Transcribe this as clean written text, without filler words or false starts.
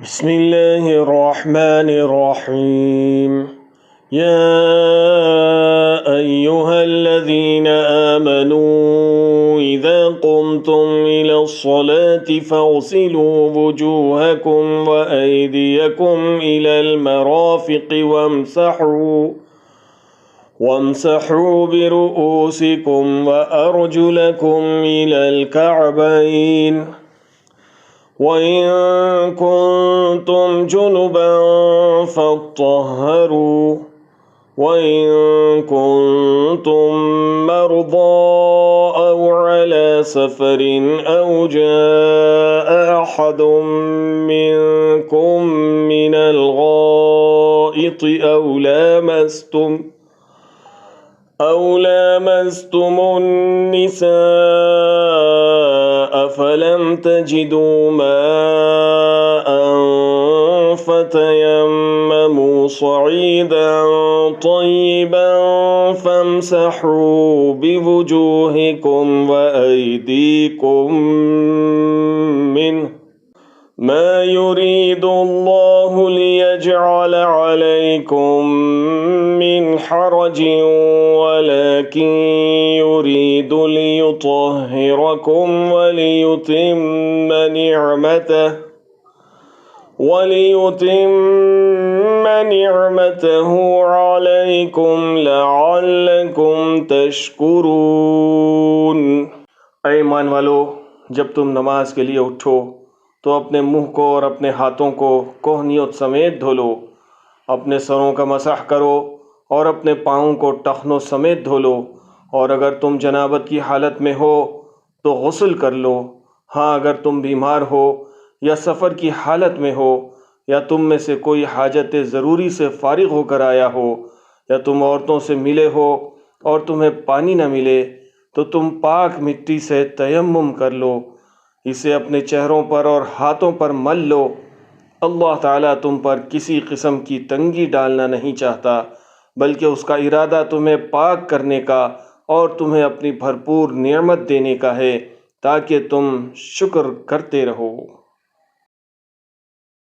बिस्मिल्लाहिर्रहमानिर्रहीम। या अय्युहल्लज़ीना आमनू इज़ा क़ुमतुम इलस्सलाति फ़ग़सिलू वुजूहकुम व अयदियकुम इलल मराफ़िक़ि वम्सहू बिरुऊसिकुम व अर्जुलकुम इलल कअबैन वइन कुन्तुम जुनुबन फ़त्तहरू वइन कुन्तुम मर्दा औ अला सफ़रिन औ जाअ अहदुम मिनकुम मिनल गाइति औ लामस्तुमुन निसाअ फलम तजिदू माअन फ़तयम्ममू सईदन तय्यिबन फ़म्सहू बिवुजूहिकुम व अयदीकुम मिन्हु मा युरीदुल्लाहु लियजअल अलैकुम मिन हरजिन वलाकिन युरीदु लियुत्तहिरकुम वलियुतिम्म निअमतहु अलैकुम लअल्लकुम तशकुरून। ऐ ईमान वालो, जब तुम नमाज के लिए उठो तो अपने मुंह को और अपने हाथों को कोहनियत समेत धो लो, अपने सरों का मसह करो और अपने पाँवों को टखनों समेत धो लो, और अगर तुम जनाबत की हालत में हो तो गुस्ल कर लो। हाँ, अगर तुम बीमार हो या सफ़र की हालत में हो या तुम में से कोई हाजत ज़रूरी से फारिग होकर आया हो या तुम औरतों से मिले हो और तुम्हें पानी न मिले तो तुम पाक मिट्टी से तयम्मुम कर लो, इसे अपने चेहरों पर और हाथों पर मल लो। अल्लाह ताला तुम पर किसी किस्म की तंगी डालना नहीं चाहता, बल्कि उसका इरादा तुम्हें पाक करने का और तुम्हें अपनी भरपूर नेमत देने का है, ताकि तुम शुक्र करते रहो।